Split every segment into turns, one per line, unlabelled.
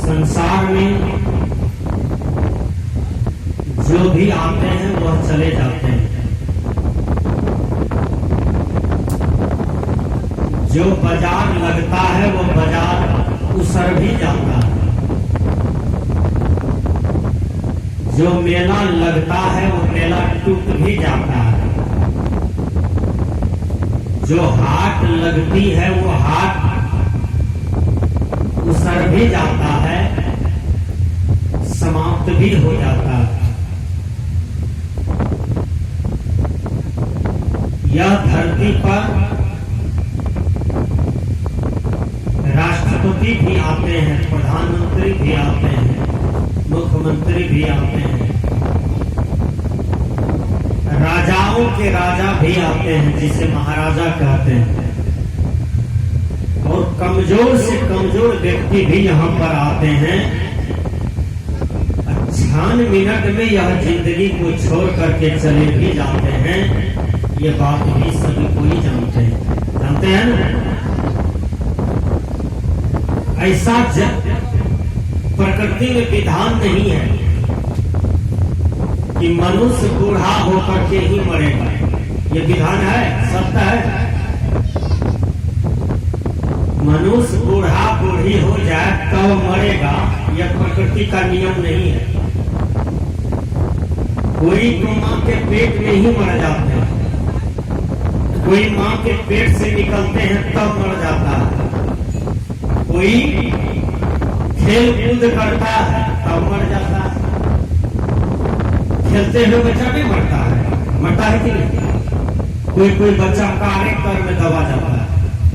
संसार में जो भी आते हैं वह चले जाते हैं। जो बाजार लगता है वो बाजार उसर भी जाता है। जो मेला लगता है वो मेला टूट भी जाता है। जो हाट लगती है वो हाट उसर भी जाता है, समाप्त भी हो जाता है। यह धरती पर राष्ट्रपति भी आते हैं, प्रधानमंत्री भी आते हैं, मुख्यमंत्री भी आते हैं, राजाओं के राजा भी आते हैं जिसे महाराजा कहते हैं, और कमजोर से कमजोर व्यक्ति भी यहाँ पर आते हैं। 96 मिनट में यह जिंदगी को छोड़ करके चले भी जाते हैं। ये बात भी सभी कोई जानते हैं ना। ऐसा प्रकृति में विधान नहीं है कि मनुष्य बूढ़ा होकर के ही मरेगा। ये विधान है, सत्य है। मनुष्य बूढ़ा बूढ़ी हो जाए तब मरेगा, यह प्रकृति का नियम नहीं है। कोई तो मां के पेट में ही मर जाते हैं, कोई मां के पेट से निकलते हैं तब मर जाता है, कोई खेल कूद करता है तब मर जाता है। खेलते हुए बच्चा भी मरता है कि नहीं? कोई बच्चा कार्य कर में दबा जाता है,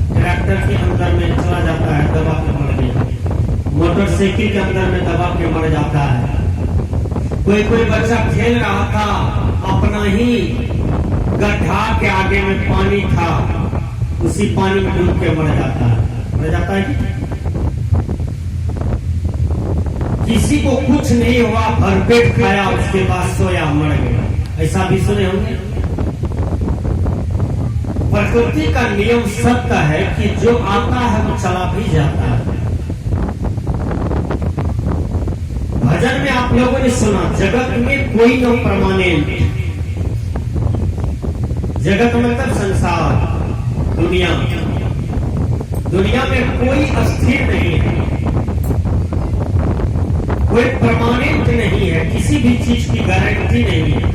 ट्रैक्टर के अंदर में चला जाता है, दबा के मर गया। मोटरसाइकिल के अंदर में दबा के मर जाता है। कोई बच्चा खेल रहा था, अपना ही गड्ढा के आगे में पानी था, उसी पानी में डूब के मर जाता है कि किसी को कुछ नहीं हुआ, भरपेट खाया, उसके बाद सोया मर गया। ऐसा भी सुने होंगे। प्रकृति का नियम सत्य है कि जो आता है वो चला भी जाता है। भजन में आप लोगों ने सुना, जगत में कोई न परमानेंट। जगत मतलब संसार, दुनिया में कोई अस्थिर नहीं है, कोई परमानेंट नहीं है, किसी भी चीज की गारंटी नहीं है।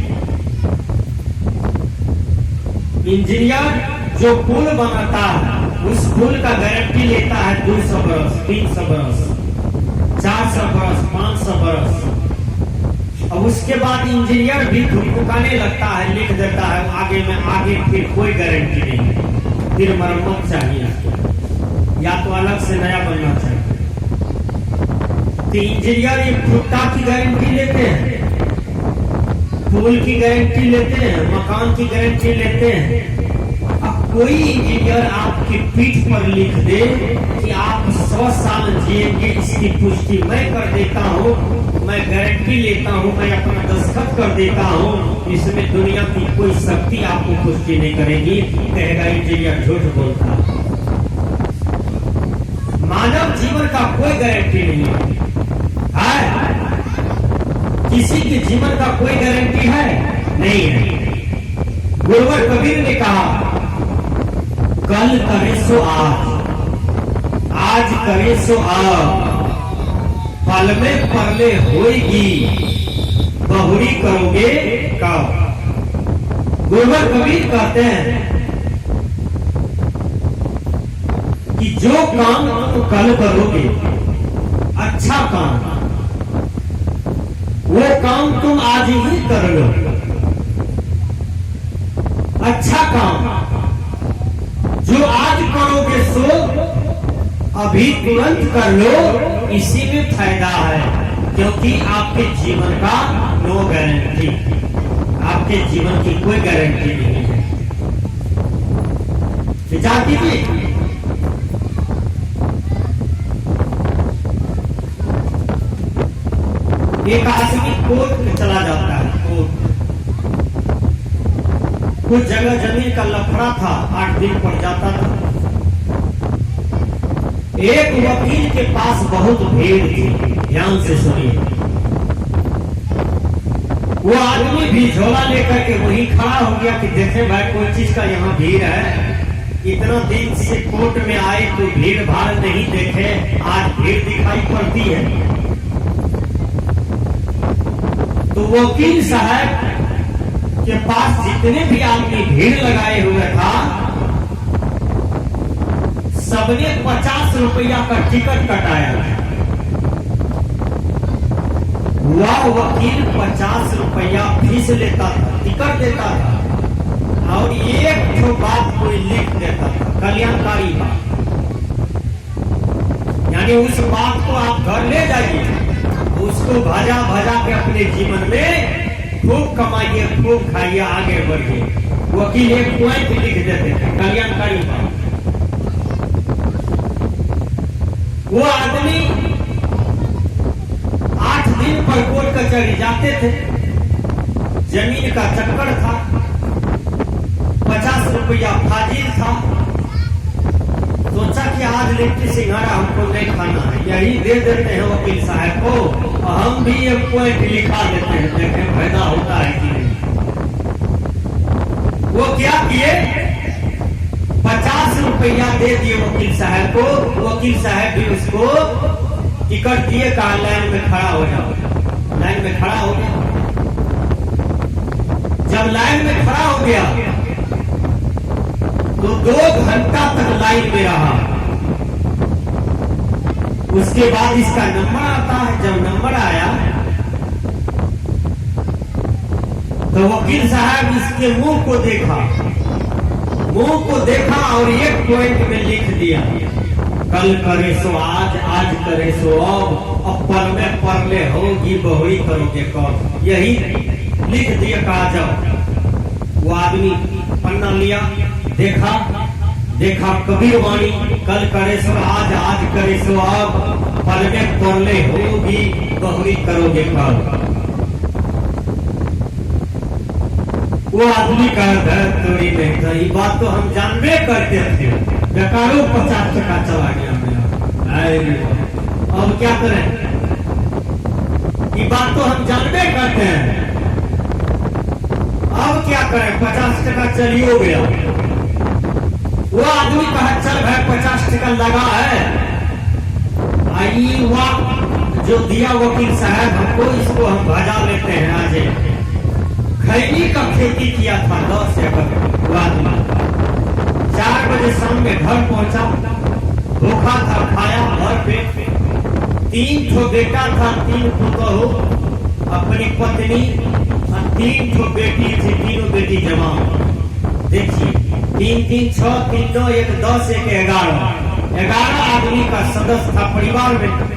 इंजीनियर जो पुल बनाता है उस पुल का गारंटी लेता है 200 बरस, 300 बरस, 400 बरस, 500 बरस। अब उसके बाद इंजीनियर भी धुकधुकाने लगता है, लिख देता है आगे फिर कोई गारंटी नहीं है, फिर मरम्मत चाहिए, या तो अलग से नया बनना चाहिए। तो इंजीनियर ये भुट्टा की गारंटी लेते हैं, पुल की गारंटी लेते हैं, मकान की गारंटी लेते हैं। अब कोई इंजीनियर आपकी पीठ पर लिख दे कि आप 100 साल जिएंगे, इसकी पुष्टि मैं कर देता हूँ, मैं गारंटी लेता हूँ, मैं अपना दस्तखत कर देता हूँ, इसमें दुनिया की कोई शक्ति आपको पुष्टि नहीं करेगी, कहेगा इंजीनियर झूठ बोलता है। मानव जीवन का कोई गारंटी नहीं है। किसी के जीवन का कोई गारंटी है नहीं है। गुरुवर कबीर ने कहा, कल करे सो आज करे सो अब, पल में परले होएगी, बहुरी करोगे कब। गुरुवर कबीर कहते हैं कि जो काम तुम कल करोगे, अच्छा काम, वो काम तुम आज ही कर लो। अच्छा काम जो आज करोगे सो अभी तुरंत कर लो, इसी में फायदा है, क्योंकि आपके जीवन का नो गारंटी, आपके जीवन की कोई गारंटी नहीं है। विचार कीजिए। एक आदमी कोर्ट में चला जाता है, कुछ जगह जमीन का लफड़ा था, 8 दिन पड़ जाता था। एक वकील के पास बहुत भीड़ थी। ध्यान से सुनिए। वो आदमी भी झोला लेकर के वहीं खड़ा हो गया कि देखे भाई कोई चीज का यहाँ भीड़ है। इतना दिन से कोर्ट में आए तो भीड़ भाड़ नहीं देखे, आज भीड़ दिखाई पड़ती है। तो वकील साहब के पास जितने भी आदमी भीड़ लगाए हुए था, सबने 50 रुपया का टिकट कटाया। वह वकील 50 रुपया फीस लेता था, टिकट देता था और एक तो बात कोई लिख देता था, कल्याणकारी बात। यानी उस बात को आप घर ले जाइए, उसको भजा भजा के अपने जीवन में खूब कमाइए, खूब खाइए, आगे बढ़िए। वकील एक पॉइंट लिख देते थे, कल्याणकारी बात। वो आदमी 8 दिन पर कोर्ट कचहरी जाते थे। जमीन का चक्कर था, 50 रुपया फाजिल था। सोचा कि आज लिट्टी सिंघाड़ा हमको नहीं खाना है, यही दे देते हैं वकील साहब को, हम भी एक पॉइंट लिखा देते हैं, देखें फायदा होता है कि नहीं। वो क्या किए, 50 रुपया दे दिए वकील साहब को। वकील साहब भी उसको टिकट दिए, कहा लाइन में खड़ा हो जाओ। लाइन में खड़ा हो गया। जब लाइन में खड़ा हो गया तो 2 घंटा तक लाइन में रहा। उसके बाद इसका नंबर आता है। जब नंबर आया तो वकील साहब इसके मुंह को देखा और एक पॉइंट में लिख दिया, कल करे सो आज, आज करे सो अब पल में परले होगी बहुरी करोगे कब, यही लिख दिया। कहा जाओ। वो आदमी पन्ना लिया, देखा कबीर वाणी, कल करे सो आज, आज करे सो अब, पल में परले होगी बहुरी करोगे कब। वो आदमी का थोड़ी नहीं था, ये बात तो हम जानबे करते थे। बेकारों 50 टका चला गया मेरा। अब क्या करें, ये बात तो हम जानबे करते हैं, अब क्या करें, 50 टका चलियो गया। वो आदमी कहा चल भाई 50 टका लगा है, आई वक्त जो दिया वकील साहब हमको, इसको हम भजा लेते हैं। आज खैनी का खेती किया था 10 एकड़। वो आदमी 4 बजे शाम में घर पहुंचा, भूखा था, खाया भर पेट। 3 ठो बेटा था, 3 पुतोहू, अपनी पत्नी और 3 ठो बेटी थी, तीनों बेटी जमा। देखिए 3 3 6 3 9 1 10 1 11 आदमी का सदस्य था परिवार में।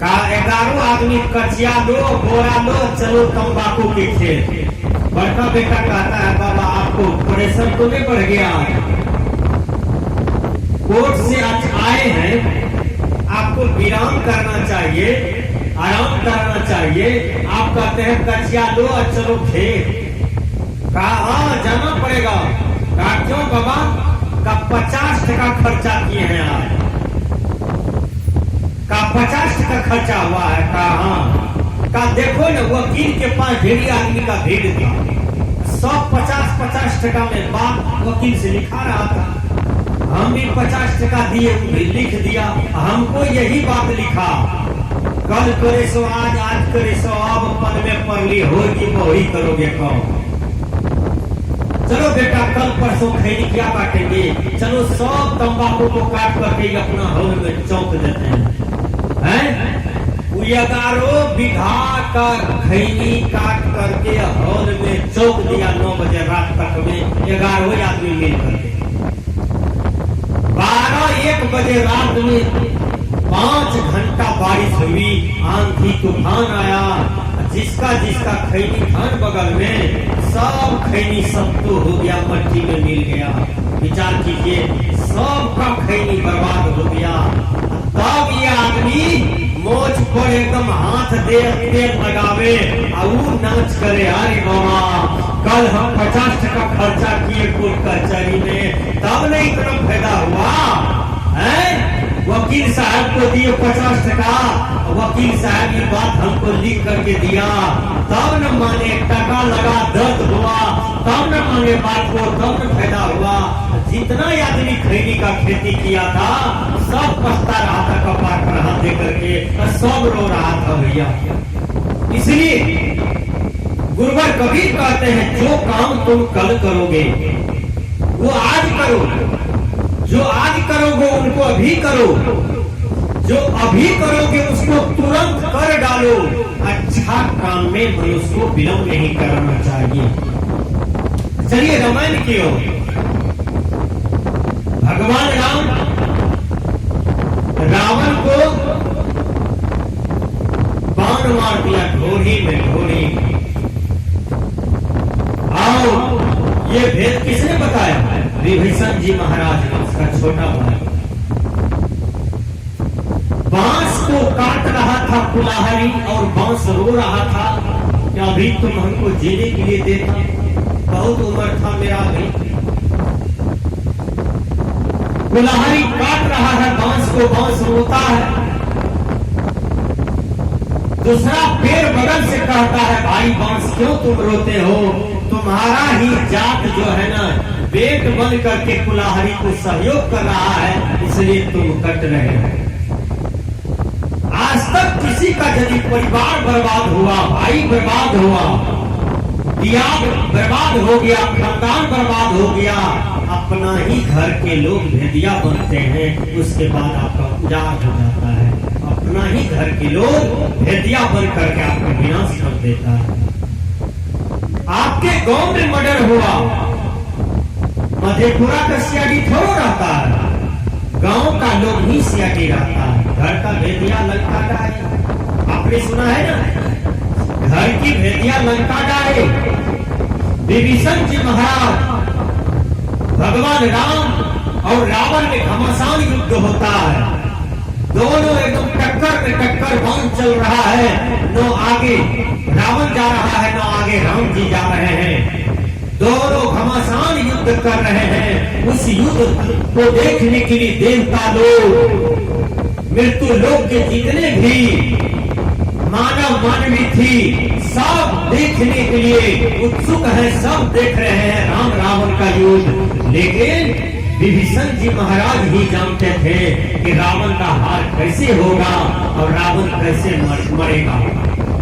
का 11 आदमी कचिया लो, बोरा लो, चलो तंबाकू के खेत। बड़का बेटा कहता है बाबा आपको प्रेशर तो नहीं बढ़ गया, कोर्ट से आज आए हैं, आपको विराम करना चाहिए, आराम करना चाहिए। आप कहते हैं कचिया लो और चलो खेत। कहा हाँ जाना पड़ेगा। कहा क्यों बाबा? का 50 टका खर्चा किए हैं आज। का 50 टका खर्चा हुआ है। कहा हाँ। का देखो ना वकील के पास ढेरी आदमी का भीड़ था, सब 50 टका में बात वकील से लिखा रहा था। हम भी 50 टका दिए, लिख दिया। हमको यही बात लिखा, कल करे सो आज, आज करे सो अब, पल में परली होगी बहुरी करोगे कब। चलो बेटा कल परसों खैनी क्या काटेंगे, चलो सब तंबाकू को काट करके अपना हौल में चौंक देते हैं। 11 बीघा का खैनी काट करके हॉल में चौक दिया। 9 बजे रात तक में 11 आदमी मिल करके 12-1 बजे रात में 5 घंटा बारिश हुई, आंधी तूफान आया। जिसका जिसका खैनी धान बगल में, सब खैनी सब तो हो गया, मट्टी में मिल गया। विचार कीजिए, सबका खैनी बर्बाद हो गया। तब ये आदमी मोच पर एकदम हाथ दे तेल लगावे और नाच करे, अरे बाबा कल हम 50 टका खर्चा किए कोर्ट कचहरी में, तब नहीं इतना फायदा हुआ है। वकील साहब को दिए 50 टका, वकील साहब ये बात हमको लिख करके दिया, तब न माने टका लगा, दर्द हुआ, तब न माने बात को, तब न फायदा हुआ। जितना आदमी खैनी का खेती किया था सब पछता रहा था कपार पर हाथ दे करके, और सब रो रहा था भैया। इसलिए गुरुवर कबीर कहते हैं जो काम तुम कल करोगे वो आज करो, जो आज करोगे उनको अभी करो, जो अभी करोगे उसको तुरंत कर डालो। अच्छा काम में मनुष्य को विलंब नहीं करना चाहिए। चलिए रामायण की ओर। भगवान राम रावण को बाण मार दिया ढोरी में, ढोरी। आओ, ये भेद किसने बताया? विभीषण जी महाराज ने, उसका छोटा भाई। बांस को काट रहा था कुल्हाड़ी और बांस रो रहा था कि अभी तुम हमको जीने के लिए देता, बहुत उम्र था मेरा अभी। कुल्हाड़ी काट रहा है बांस को, बांस रोता है। दूसरा पेड़ बगल से कहता है भाई बांस क्यों तुम रोते हो, तुम्हारा ही जात जो है ना पेट बन करके कुल्हाड़ी को सहयोग कर रहा है, इसलिए तुम कट रहे हो। आज तक किसी का यदि परिवार बर्बाद हुआ, भाई बर्बाद हुआ, दिया बर्बाद हो गया, खानदान बर्बाद हो गया, अपना ही घर के लोग भेदिया बनते हैं, उसके बाद आपका उजाड़ हो जाता है। अपना ही घर के लोग भेदिया बन करके आपका विनाश कर देता है। आपके गांव में मर्डर हुआ, मधेपुरा का सीआईडी थोड़ा रहता है, गांव का लोग ही सीआईडी रहता है। घर का भेदिया लंका डाले, आपने सुना है ना, घर की भेदिया लंका डाले। विभीषण जी महाराज, भगवान राम और रावण में घमासान युद्ध होता है। दोनों एकदम टक्कर में टक्कर, बाण चल रहा है, न आगे रावण जा रहा है, न आगे राम जी जा रहे हैं। दोनों घमासान युद्ध कर रहे हैं। उस युद्ध को देखने के लिए देवता लोग, मृत्यु लोक के जितने भी मानव मानवी थी, सब देखने के लिए उत्सुक है, सब देख रहे हैं राम रावण का युद्ध। लेकिन विभीषण जी महाराज ही जानते थे कि रावण का हार कैसे होगा और रावण कैसे मरेगा।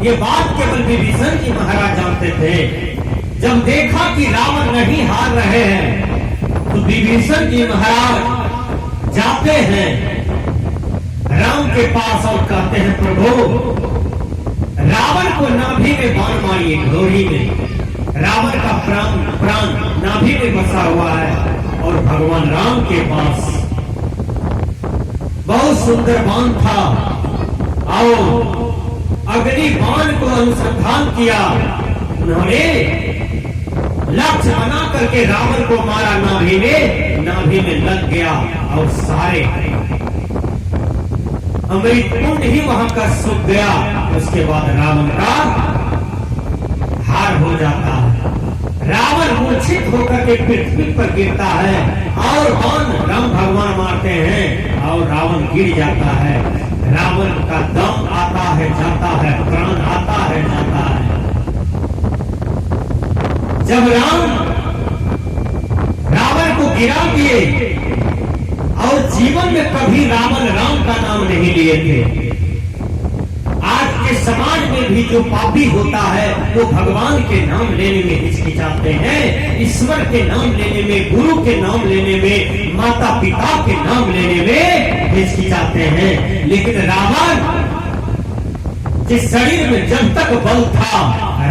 ये बात केवल विभीषण जी महाराज जानते थे। जब देखा कि रावण नहीं हार रहे हैं तो विभीषण जी महाराज जाते हैं राम के पास और कहते हैं प्रभु रावण को नाभि में बाण मारिए, ढोरी में। रावण का प्राण नाभि में बसा हुआ है और भगवान राम के पास बहुत सुंदर बाण था। आओ, अग्नि बाण को अनुसंधान किया, उन्होंने लक्ष्य बना करके रावण को मारा, नाभि में लग गया और सारे अमृत कुंड ही वहां का सूख गया। उसके बाद रावण का हार हो जाता है। रावण मूर्छित होकर के पृथ्वी पर गिरता है और बाण राम भगवान मारते हैं और रावण गिर जाता है। रावण का दम आता है, जाता है, प्राण आता है, जाता है। जब रावण को गिरा दिए और जीवन में कभी रावण राम का नाम नहीं लिए थे। आज के समाज में भी जो पापी होता है वो भगवान के नाम लेने में हिचकिचाते हैं, ईश्वर के नाम लेने में, गुरु के नाम लेने में, माता पिता के नाम लेने में हिचकिचाते हैं। लेकिन रावण जिस शरीर में जब तक बल था,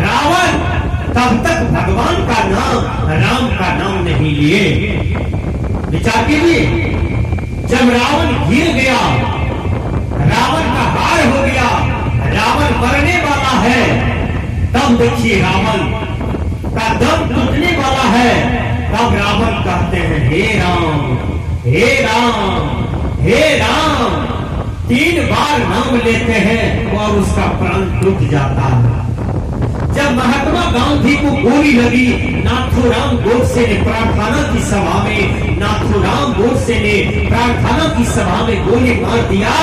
रावण तब तक भगवान का नाम, राम का नाम नहीं लिए। विचार कीजिए, जब रावण गिर गया, रावण का हार हो गया, रावण मरने वाला है, तब देखिए रावण का दम टूटने वाला है, तब रावण कहते हैं हे राम, हे राम, हे राम। 3 बार नाम लेते हैं और उसका प्राण टूट जाता है। जब महात्मा गांधी को गोली लगी, नाथूराम गोडसे ने प्रार्थना की सभा में, नाथूराम गोडसे ने प्रार्थना की सभा में गोली मार दिया।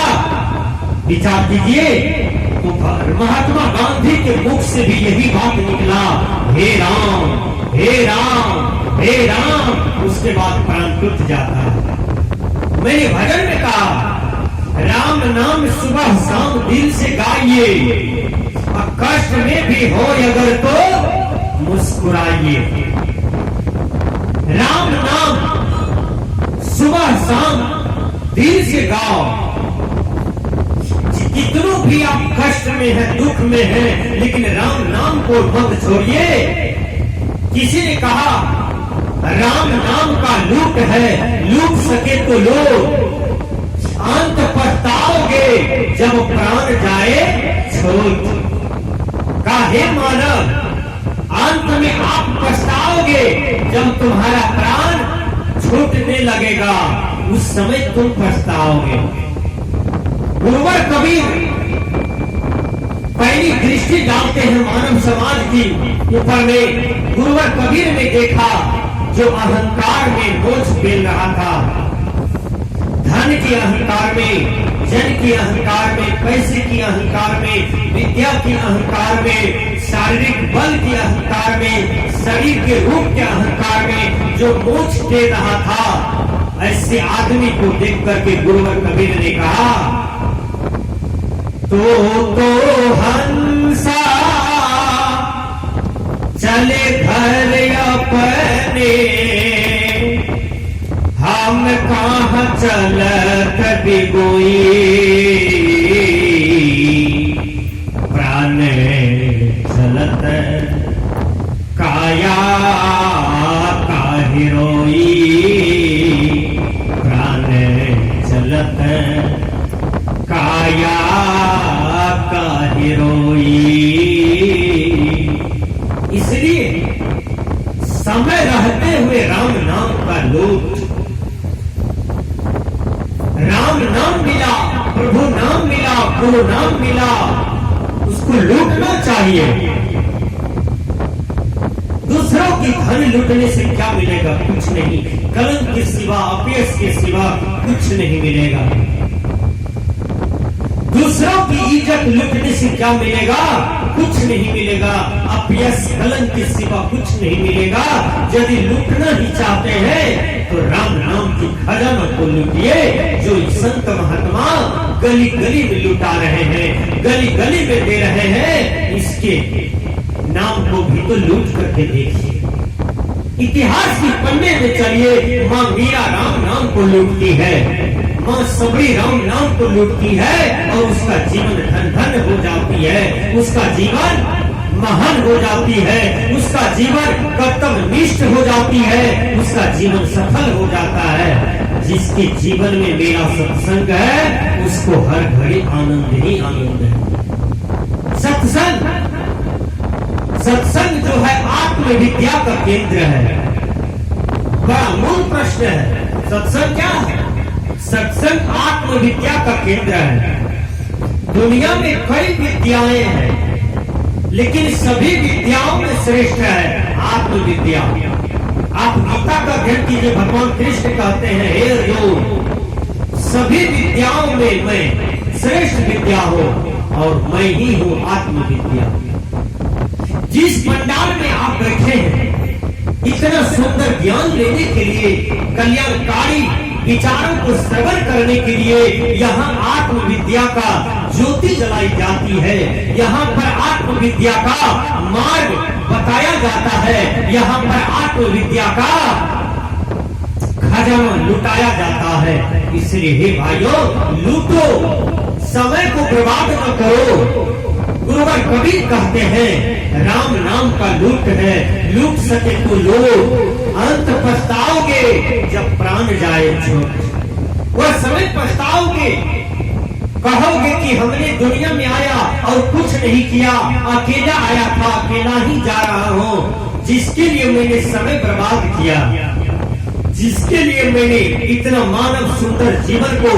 विचार कीजिए, तो महात्मा गांधी के मुख से भी यही बात निकला, हे राम, हे राम, हे राम। उसके बाद प्राण टूट जाता है। मैंने भजन में कहा, राम नाम सुबह शाम दिल से गाइए, और कष्ट में भी हो अगर तो मुस्कुराइए। राम नाम सुबह शाम दिल से गाओ। कितनों भी आप कष्ट में हैं, दुख में हैं, लेकिन राम नाम को मत छोड़िए। किसी ने कहा, राम नाम का लूट है, लूट सके तो लो, अंत पछताओगे जब प्राण जाए छोड़। काहे मानव, अंत में आप पछताओगे जब तुम्हारा प्राण छूटने लगेगा, उस समय तुम पछताओगे। गुरुवर कबीर पहली दृष्टि डालते हैं मानव समाज की ऊपर में। गुरुवर कबीर ने देखा, जो अहंकार में बोझ बेल रहा था, धन के अहंकार में, जन के अहंकार में, पैसे की अहंकार में, विद्या के अहंकार में, शारीरिक बल के अहंकार में, शरीर के रूप के अहंकार में जो बोझ दे रहा था, ऐसे आदमी को देख करके गुरुवर कबीर ने कहा, तो हंसा चले घर अपने, हम कहाँ चलत बिगोई, प्राण चलत काया काहि रोई, प्राण चलत काया काहि रोई। इसलिए समय रहते हुए राम नाम का लूट, राम नाम मिला, प्रभु नाम मिला, गुरु नाम मिला, उसको लूटना चाहिए। दूसरों की धन लूटने से क्या मिलेगा? कुछ नहीं। कलंक के सिवा, अपयश के सिवा कुछ नहीं मिलेगा। दूसरों की इज्जत लूटने से क्या मिलेगा? कुछ नहीं मिलेगा। अपयश, कलंक के सिवा कुछ नहीं मिलेगा। यदि लूटना ही चाहते हैं तो राम नाम की खजाना को लूटिए, जो संत महात्मा गली गली में लुटा रहे हैं, गली गली में दे रहे हैं, इसके नाम को भी तो लूट करके देखिए। इतिहास की पन्ने में चलिए, माँ मीरा राम नाम को लूटती है, माँ सबरी राम नाम को लूटती है, और उसका जीवन धन धन हो जाती है, उसका जीवन महान हो जाती है, उसका जीवन कर्तव्य निष्ठ हो जाती है, उसका जीवन सफल हो जाता है। जिसके जीवन में मेरा सत्संग है, उसको हर घड़ी आनंद ही आनंद है। सत्संग, सत्संग जो है आत्मविद्या का केंद्र है। बड़ा मूल प्रश्न है, सत्संग क्या है? सत्संग आत्मविद्या का केंद्र है। दुनिया में कई विद्याएं हैं, लेकिन सभी विद्याओं में श्रेष्ठ है आत्मविद्या। आप गीता का अध्ययन कीजिए, भगवान कृष्ण कहते हैं, हे अर्जुन, सभी विद्याओं में मैं श्रेष्ठ विद्या हूँ, और मैं ही हूँ आत्मविद्या। जिस पंडाल में आप बैठे हैं, इतना सुंदर ज्ञान लेने के लिए, कल्याणकारी विचारों को श्रवण करने के लिए यहाँ आत्मविद्या का ज्योति जलाई जाती है, यहाँ पर आत्मविद्या का मार्ग बताया जाता है, यहाँ पर आत्मविद्या का खजाना लुटाया जाता है। इसलिए हे भाइयों, लूटो, समय को बर्बाद न करो। गुरुवर कबीर कहते हैं, राम नाम का लूट है, लूट सके तो लो, अंत पछताओगे जब प्राण जाए छोड़। वह समय पछताओगे, कहोगे कि हमने दुनिया में आया और कुछ नहीं किया, अकेला आया था, अकेला ही जा रहा हूँ। जिसके लिए मैंने समय बर्बाद किया, जिसके लिए मैंने इतना मानव सुंदर जीवन को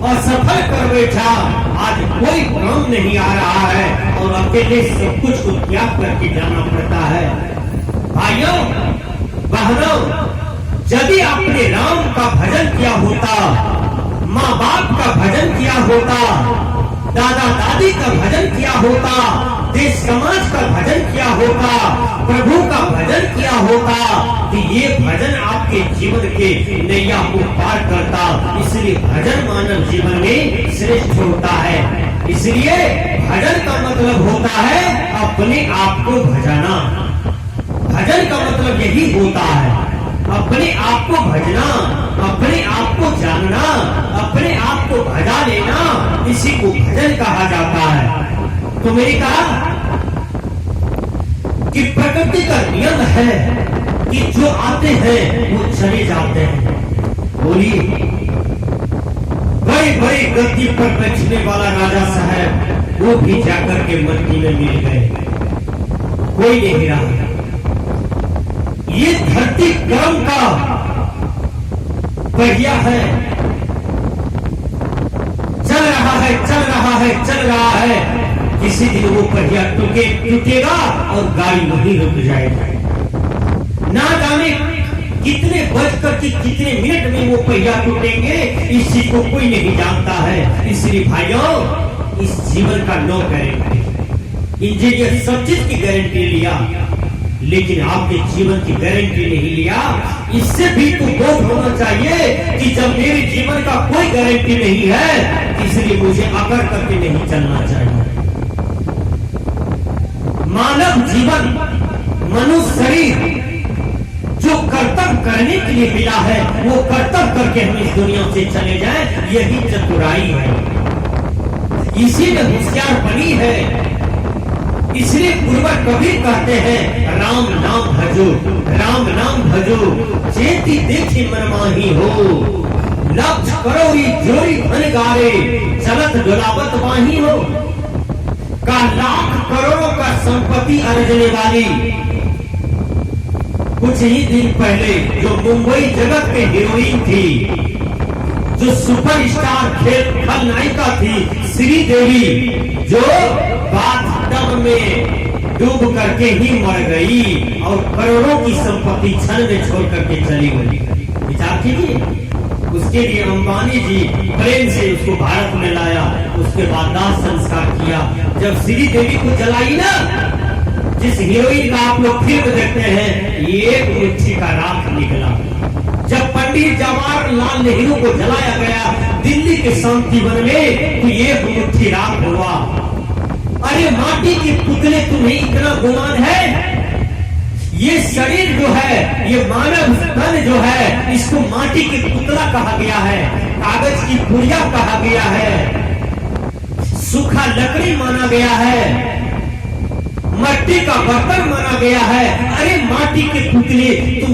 असफल कर बैठा, आज कोई काम नहीं आ रहा है और अकेले सब कुछ को त्याग करके जाना पड़ता है। भाइयों बहनों, यदि आपने राम का भजन किया होता, माँ बाप का भजन किया होता, दादा दादी का भजन किया होता, देश समाज का भजन किया होता, प्रभु का भजन किया होता, तो ये भजन आपके जीवन के नैया को पार करता। इसलिए भजन मानव जीवन में श्रेष्ठ होता है। इसलिए भजन का मतलब होता है अपने आप को भजाना। भजन का मतलब यही होता है, अपने आप को भजना, अपने आप को जानना, अपने आप को भजा लेना, इसी को भजन कहा जाता है। तो मैंने कहा कि प्रकृति का नियम है कि जो आते हैं वो चले जाते हैं। बोलिए, बड़ी बड़ी गद्दी पर बैठने वाला राजा साहब वो भी जाकर के मट्टी में मिल गए, कोई नहीं रहा। ये धरती कर्म का पहिया है, चल रहा है, चल रहा है, चल रहा है। किसी दिन वो पहिया टूटेगा और गाड़ी वहीं रुक जाएगी। ना जाने कितने बजकर के कितने मिनट में वो पहिया टूटेंगे, इस चीज को कोई नहीं जानता है। इसलिए भाइयों, इस जीवन का नो गारंटी। इंजीनियर सब चीज की गारंटी लिया, लेकिन आपके जीवन की गारंटी नहीं लिया। इससे भी तो बोध होना चाहिए कि जब मेरे जीवन का कोई गारंटी नहीं है, इसलिए मुझे अकड़ करके नहीं चलना चाहिए। मानव जीवन, मनुष्य शरीर जो कर्तव्य करने के लिए मिला है, वो कर्तव्य करके हम इस दुनिया से चले जाएं, यही चतुराई है। इसी में होशियार बनी है। इसलिए पूर्वज कबीर कहते हैं, राम नाम भजो, राम नाम भजो, चेती देखी मनमाही हो, लक्ष्य करो जोरी धन गारे, चलत डोलावत माही हो। का लाख करोड़ों का संपत्ति अर्जने वाली कुछ ही दिन पहले जो मुंबई जगत के हीरोइन थी, जो सुपरस्टार खेल खलनायिका थी, श्रीदेवी, जो बाथटब में डूब करके ही मर गई और करोड़ों की संपत्ति क्षण में छोड़ करके चली गई। विचार कीजिए, उसके लिए अंबानी जी प्रेम से उसको भारत में लाया, उसके बाद दाह संस्कार किया। जब श्रीदेवी को जलाई ना, जिस हीरोइन का आप लोग फिल्म देखते हैं, एक मुट्ठी का राख निकला। जब पंडित जवाहरलाल नेहरू को जलाया गया दिल्ली के शांति वन में, तो एक मुट्ठी राख हुआ। अरे माटी के पुतले, तुम्हें इतना गुमान है? ये शरीर जो है, ये मानव तन जो है, इसको माटी के पुतला कहा गया है, कागज की पुड़िया कहा गया है, सूखा लकड़ी माना गया है, मट्टी का बर्तन माना गया है। अरे माटी के पुतले, तुम